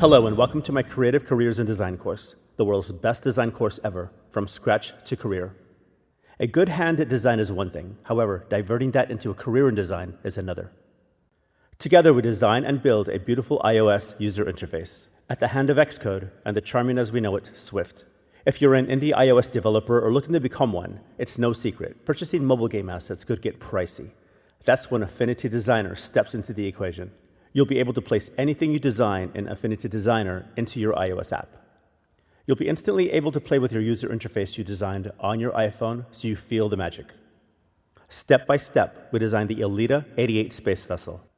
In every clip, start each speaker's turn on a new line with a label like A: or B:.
A: Hello and welcome to my Creative Careers in Design course, the world's best design course ever, from scratch to career. A good hand at design is one thing, however, diverting that into a career in design is another. Together we design and build a beautiful iOS user interface at the hand of Xcode and the charming as we know it, Swift. If you're an indie iOS developer or looking to become one, it's no secret, purchasing mobile game assets could get pricey. That's when Affinity Designer steps into the equation. You'll be able to place anything you design in Affinity Designer into your iOS app. You'll be instantly able to play with your user interface you designed on your iPhone so you feel the magic. Step by step, we designed the Elita 88 space vessel.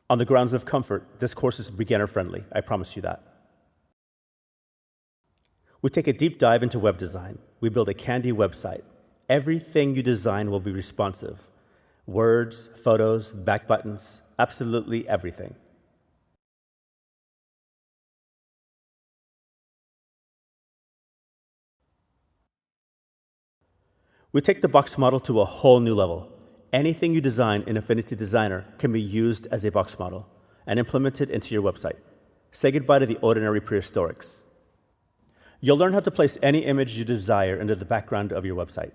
A: On the grounds of comfort, this course is beginner-friendly, I promise you that. We take a deep dive into web design. We build a Candy website. Everything you design will be responsive. Words, photos, back buttons, absolutely everything. We take the box model to a whole new level. Anything you design in Affinity Designer can be used as a box model and implemented into your website. Say goodbye to the ordinary prehistorics. You'll learn how to place any image you desire into the background of your website.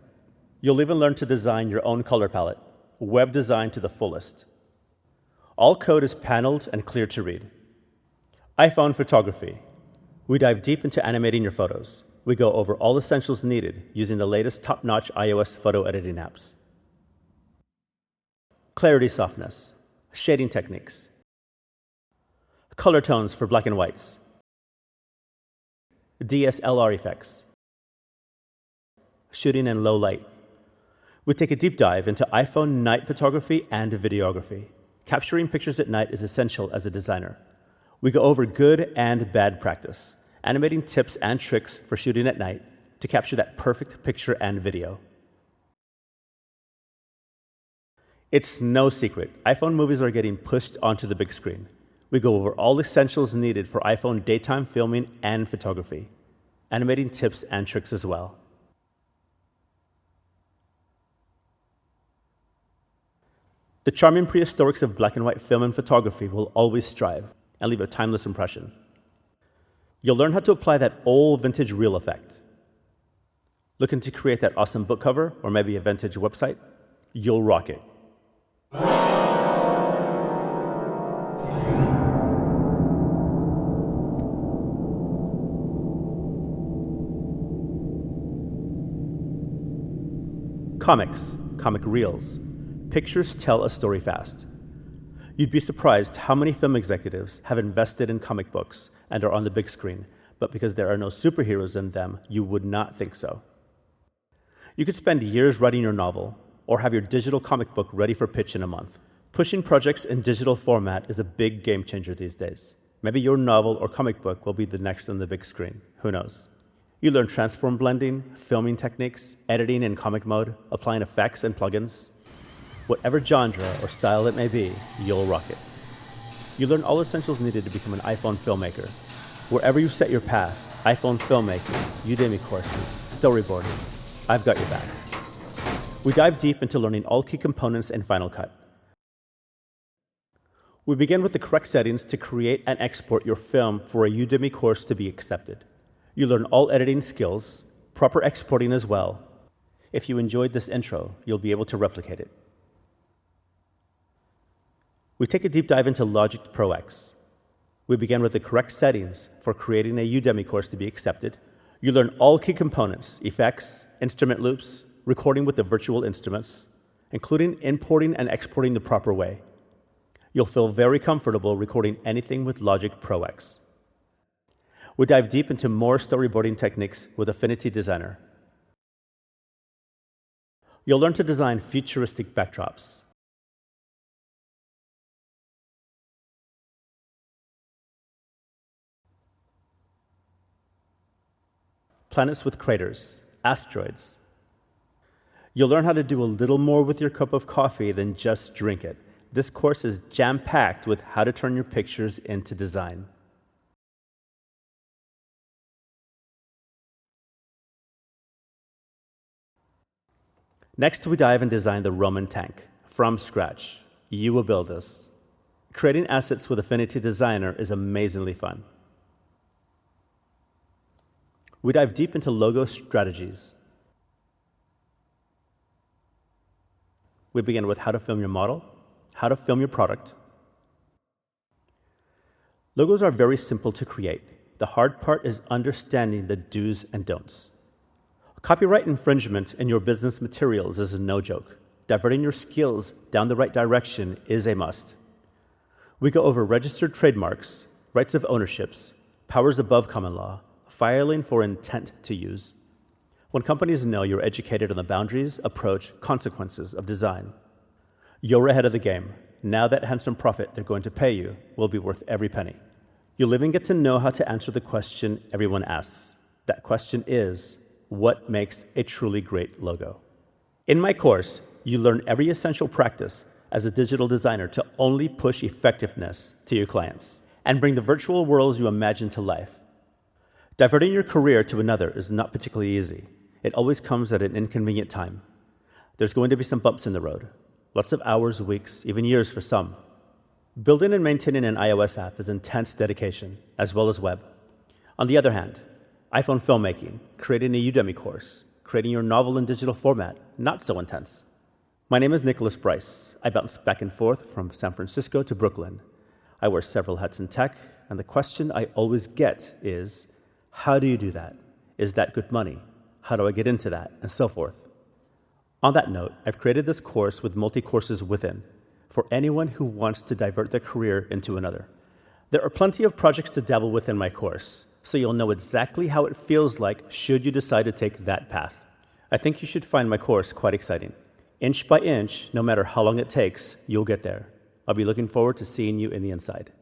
A: You'll even learn to design your own color palette, web design to the fullest. All code is paneled and clear to read. iPhone photography. We dive deep into animating your photos. We go over all essentials needed using the latest top-notch iOS photo editing apps. Clarity softness, shading techniques, color tones for black and whites, DSLR effects, shooting in low light. We take a deep dive into iPhone night photography and videography. Capturing pictures at night is essential as a designer. We go over good and bad practice, animating tips and tricks for shooting at night to capture that perfect picture and video. It's no secret, iPhone movies are getting pushed onto the big screen. We go over all essentials needed for iPhone daytime filming and photography, animating tips and tricks as well. The charming prehistorics of black and white film and photography will always strive and leave a timeless impression. You'll learn how to apply that old vintage reel effect. Looking to create that awesome book cover or maybe a vintage website? You'll rock it. Comics, comic reels. Pictures tell a story fast. You'd be surprised how many film executives have invested in comic books and are on the big screen, but because there are no superheroes in them, you would not think so. You could spend years writing your novel or have your digital comic book ready for pitch in a month. Pushing projects in digital format is a big game changer these days. Maybe your novel or comic book will be the next on the big screen. Who knows? You learn transform blending, filming techniques, editing in comic mode, applying effects and plugins. Whatever genre or style it may be, you'll rock it. You learn all essentials needed to become an iPhone filmmaker. Wherever you set your path, iPhone filmmaking, Udemy courses, storyboarding, I've got your back. We dive deep into learning all key components in Final Cut. We begin with the correct settings to create and export your film for a Udemy course to be accepted. You learn all editing skills, proper exporting as well. If you enjoyed this intro, you'll be able to replicate it. We take a deep dive into Logic Pro X. We begin with the correct settings for creating a Udemy course to be accepted. You learn all key components, effects, instrument loops, recording with the virtual instruments, including importing and exporting the proper way. You'll feel very comfortable recording anything with Logic Pro X. We dive deep into more storyboarding techniques with Affinity Designer. You'll learn to design futuristic backdrops. Planets with craters, asteroids. You'll learn how to do a little more with your cup of coffee than just drink it. This course is jam-packed with how to turn your pictures into design. Next, we dive and design the Roman tank from scratch. You will build this. Creating assets with Affinity Designer is amazingly fun. We dive deep into logo strategies. We begin with how to film your model, how to film your product. Logos are very simple to create. The hard part is understanding the do's and don'ts. Copyright infringement in your business materials is no joke. Diverting your skills down the right direction is a must. We go over registered trademarks, rights of ownerships, powers above common law, filing for intent to use. When companies know you're educated on the boundaries, approach, consequences of design, you're ahead of the game. Now that handsome profit they're going to pay you will be worth every penny. You'll even get to know how to answer the question everyone asks. That question is, what makes a truly great logo? In my course, you learn every essential practice as a digital designer to only push effectiveness to your clients and bring the virtual worlds you imagine to life. Diverting your career to another is not particularly easy. It always comes at an inconvenient time. There's going to be some bumps in the road. Lots of hours, weeks, even years for some. Building and maintaining an iOS app is intense dedication, as well as web. On the other hand, iPhone filmmaking, creating a Udemy course, creating your novel in digital format, not so intense. My name is Nicholas Bryce. I bounce back and forth from San Francisco to Brooklyn. I wear several hats in tech, and the question I always get is, how do you do that? Is that good money? How do I get into that? And so forth. On that note, I've created this course with multi-courses within for anyone who wants to divert their career into another. There are plenty of projects to dabble with in my course, so you'll know exactly how it feels like should you decide to take that path. I think you should find my course quite exciting. Inch by inch, no matter how long it takes, you'll get there. I'll be looking forward to seeing you in the inside.